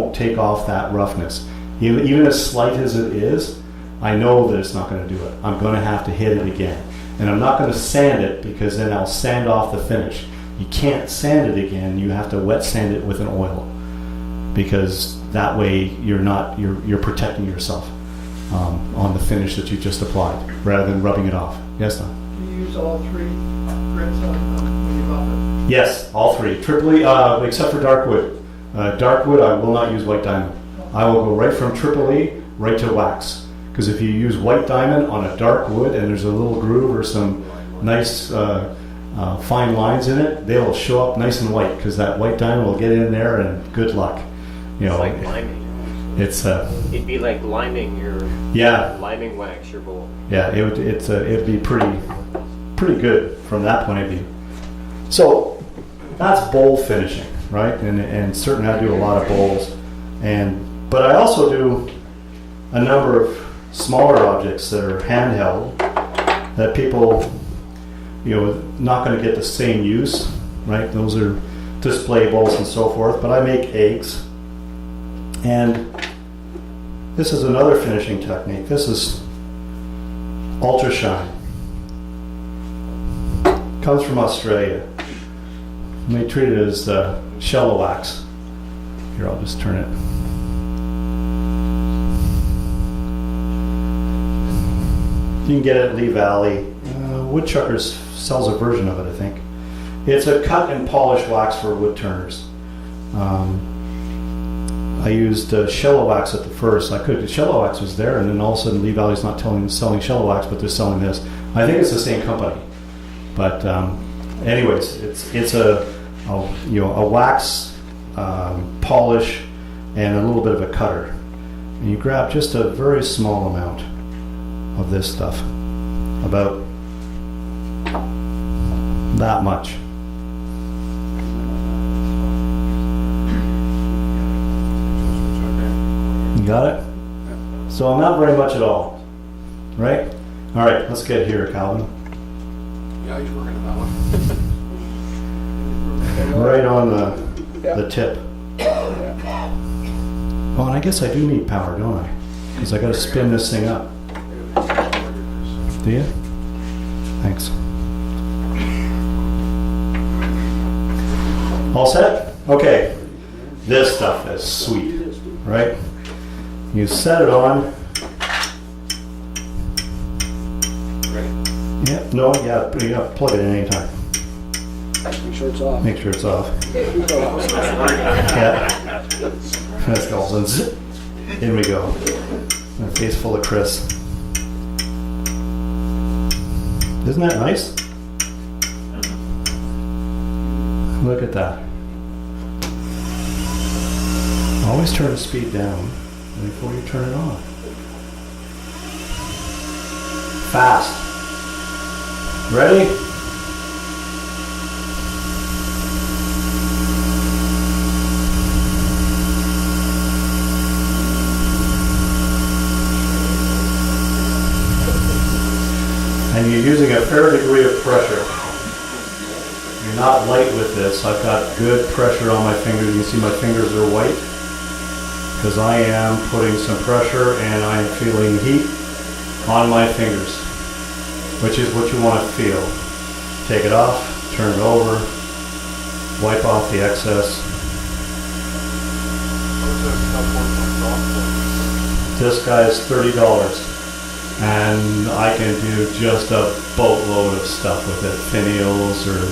won't take off that roughness. Even as slight as it is, I know that it's not going to do it. I'm going to have to hit it again. And I'm not going to sand it because then I'll sand off the finish. You can't sand it again. You have to wet sand it with an oil, because that way you're protecting yourself on the finish that you just applied, rather than rubbing it off. Yes, Don? Do you use all three grits when you buff it? Yes, all three. Tripoli, except for dark wood. Dark wood, I will not use white diamond. I will go right from Tripoli right to wax. Because if you use white diamond on a dark wood and there's a little groove or some nice fine lines in it, they will show up nice and white, because that white diamond will get in there and good luck. You know, It's like liming. It's It'd be like liming your liming wax your bowl. Yeah, it'd be pretty good from that point of view. So that's bowl finishing, right? And certainly I do a lot of bowls, but I also do a number of smaller objects that are handheld that people, not going to get the same use, right? Those are display bowls and so forth, but I make eggs. And this is another finishing technique. This is Ultra Shine. Comes from Australia. And they treat it as shallow wax. Here, I'll just turn it. You can get it at Lee Valley. Woodchuckers sells a version of it, I think. It's a cut and polish wax for wood turners. I used shallow wax at the first. Shallow wax was there, and then all of a sudden Lee Valley's not selling shallow wax, but they're selling this. I think it's the same company. But anyways, it's a wax polish and a little bit of a cutter. And you grab just a very small amount of this stuff, about that much. You got it? So not very much at all, right? All right, let's get here, Calvin. Yeah, he's working on that one. Right on the tip. Oh, and I guess I do need power, don't I? Because I got to spin this thing up. Do you? Thanks. All set? Okay. This stuff is sweet, right? You set it on. Ready? Yeah. No. Yeah. You have to plug it in anytime. Make sure it's off. Make sure it's off. Yeah. Let's go. Zip. In we go. My face full of Chris. Isn't that nice? Look at that. Always turn the speed down before you turn it on. Fast. Ready? And you're using a fair degree of pressure. You're not light with this. I've got good pressure on my fingers. You can see my fingers are white because I am putting some pressure and I am feeling heat on my fingers, which is what you want to feel. Take it off, turn it over, wipe off the excess. This guy is $30. And I can do just a boatload of stuff with it, finials or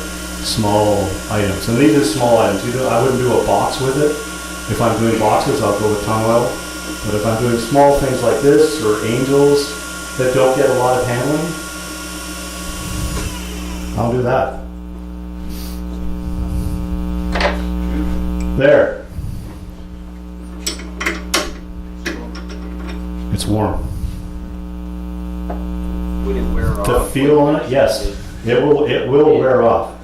small items. And these are small items. I wouldn't do a box with it. If I'm doing boxes, I'll go with tongue oil. But if I'm doing small things like this or angels that don't get a lot of handling, I'll do that. There. It's warm. Would it wear off? To feel on it, yes, it will wear off,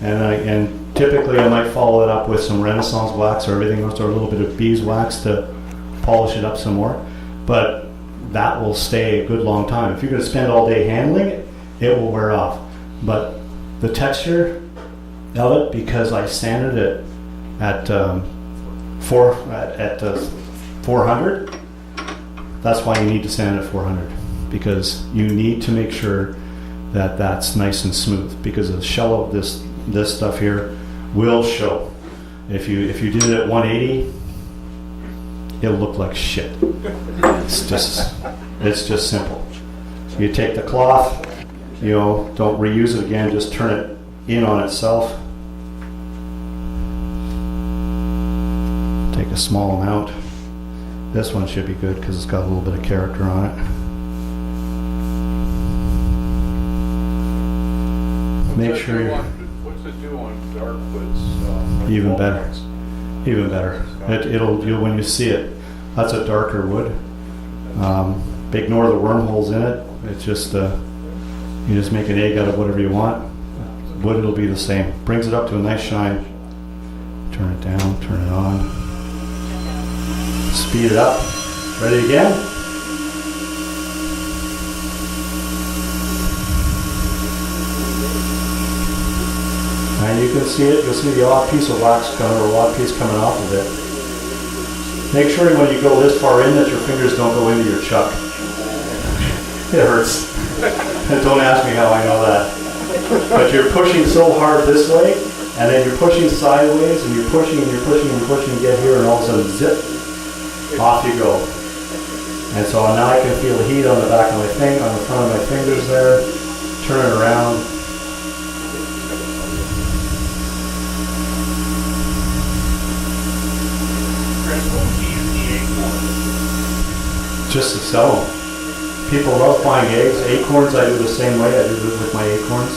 and typically I might follow it up with some Renaissance wax or everything else, or a little bit of beeswax to polish it up some more. But that will stay a good long time. If you're going to spend all day handling it, it will wear off. But the texture of it, because I sanded it at at 400. That's why you need to sand it at 400, because you need to make sure that that's nice and smooth, because the shell of this stuff here will show. If you did it at 180, it'll look like shit. It's just simple. You take the cloth, don't reuse it again, just turn it in on itself. Take a small amount. This one should be good because it's got a little bit of character on it. Make sure you're... What's it do on dark woods? Even better. Even better. You'll when you see it, that's a darker wood. Ignore the wormholes in it. It's just you just make an egg out of whatever you want. Wood, it'll be the same. Brings it up to a nice shine. Turn it down. Turn it on. Speed it up. Ready again? And you can see it. You'll see the odd piece of wax coming, or odd piece coming off of it. Make sure when you go this far in that your fingers don't go into your chuck. It hurts. Don't ask me how I know that. But you're pushing so hard this way, and then you're pushing sideways, and you're pushing, and you're pushing, and you're pushing, and get here, and all of a sudden, zip, off you go. And so now I can feel the heat on the back of my thing, on the front of my fingers there. Turn it around. Just to sell them. People love buying eggs. Acorns, I do the same way. I do it with my acorns.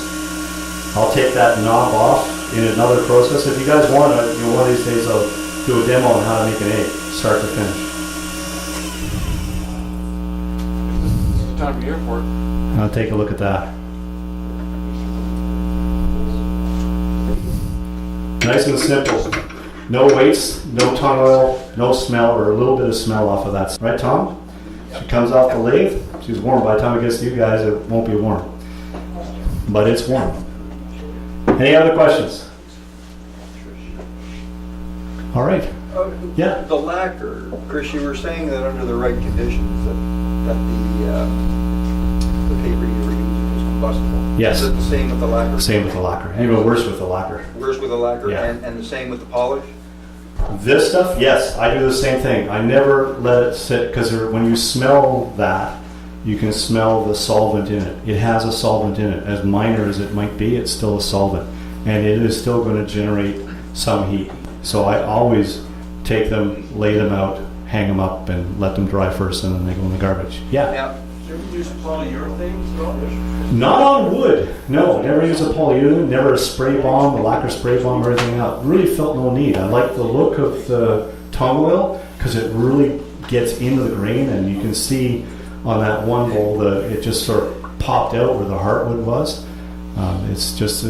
I'll take that knob off in another process. If you guys want it, one of these days I'll do a demo on how to make an egg, start to finish. It's the time of year for it. I'll take a look at that. Nice and simple. No weights, no tongue oil, no smell, or a little bit of smell off of that. Right, Tom? She comes off the lathe. She's warm. By the time it gets to you guys, it won't be warm. But it's warm. Any other questions? All right. Yeah. The lacquer, Chris, you were saying that under the right conditions that the paper you were using was combustible. Yes. Is it the same with the lacquer? Same with the lacquer. Even worse with the lacquer. Worse with the lacquer, Yeah. and the same with the polish? This stuff, yes, I do the same thing. I never let it sit, because when you smell that, you can smell the solvent in it. It has a solvent in it. As minor as it might be, it's still a solvent. And it is still going to generate some heat. So I always take them, lay them out, hang them up, and let them dry first, and then they go in the garbage. Yeah? Now, Do you ever use polyurethane though? Not on wood. No, never use a polyurethane, never a spray bomb, a lacquer spray bomb, or anything else. Really felt no need. I like the look of the tongue oil because it really gets into the grain, and you can see on that one bowl it just sort of popped out where the heartwood was. It's just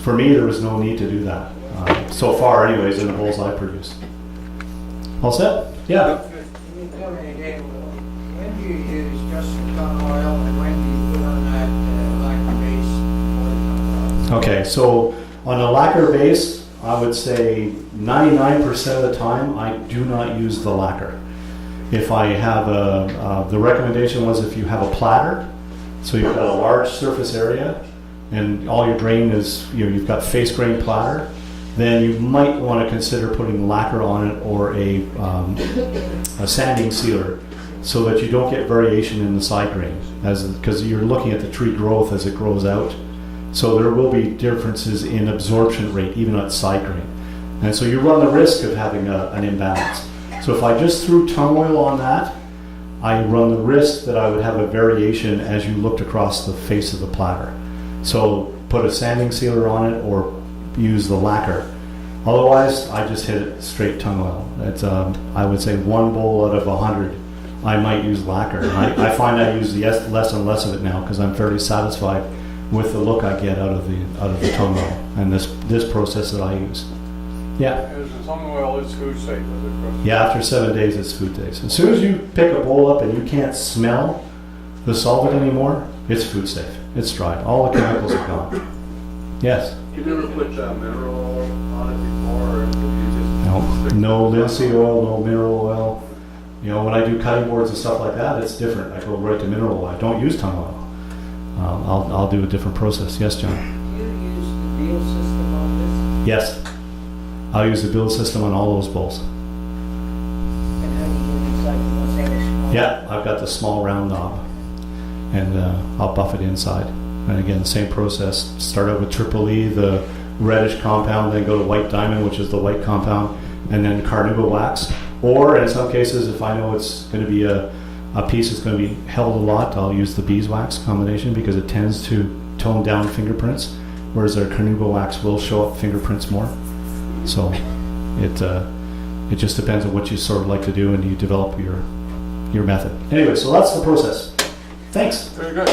for me there was no need to do that so far, anyways, in the bowls I produced. All set? Yeah. Can you tell me again, when do you use just the tongue oil and when do you put on that lacquer base for the tongue oil? Okay, so on a lacquer base, I would say 99% of the time I do not use the lacquer. If I have the recommendation was if you have a platter, so you've got a large surface area and all your grain is, you've got face grain platter, then you might want to consider putting lacquer on it or a sanding sealer so that you don't get variation in the side grain, because you're looking at the tree growth as it grows out. So there will be differences in absorption rate, even at side grain. And so you run the risk of having an imbalance. So if I just threw tongue oil on that, I run the risk that I would have a variation as you looked across the face of the platter. So put a sanding sealer on it or use the lacquer. Otherwise, I just hit it straight tongue oil. It's, I would say 1 bowl out of 100, I might use lacquer. I find I use less and less of it now because I'm fairly satisfied with the look I get out of the tongue oil and this process that I use. Yeah. Is the tongue oil is food safe, is it, Chris? Yeah, after 7 days, it's food days. As soon as you pick a bowl up and you can't smell the solvent anymore, it's food safe. It's dried. All the chemicals are gone. Yes. You never put mineral oil on it before, or you just No linseed oil, no mineral oil. You know, when I do cutting boards and stuff like that, it's different. I go right to mineral oil. I don't use tongue oil. I'll do a different process. Yes, John? Do you use the deal system on this? Yes. I'll use the build system on all those bowls. And how do you do this? Like, you want to say this? Yeah, I've got the small round knob, and I'll buff it inside. And again, the same process. Start out with triple E, the reddish compound, then go to white diamond, which is the white compound, and then carnauba wax. Or in some cases, if I know it's going to be a piece that's going to be held a lot, I'll use the beeswax combination because it tends to tone down fingerprints, whereas our carnauba wax will show up fingerprints more. So it just depends on what you sort of like to do, and you develop your method. Anyway, so that's the process. Thanks. Very good.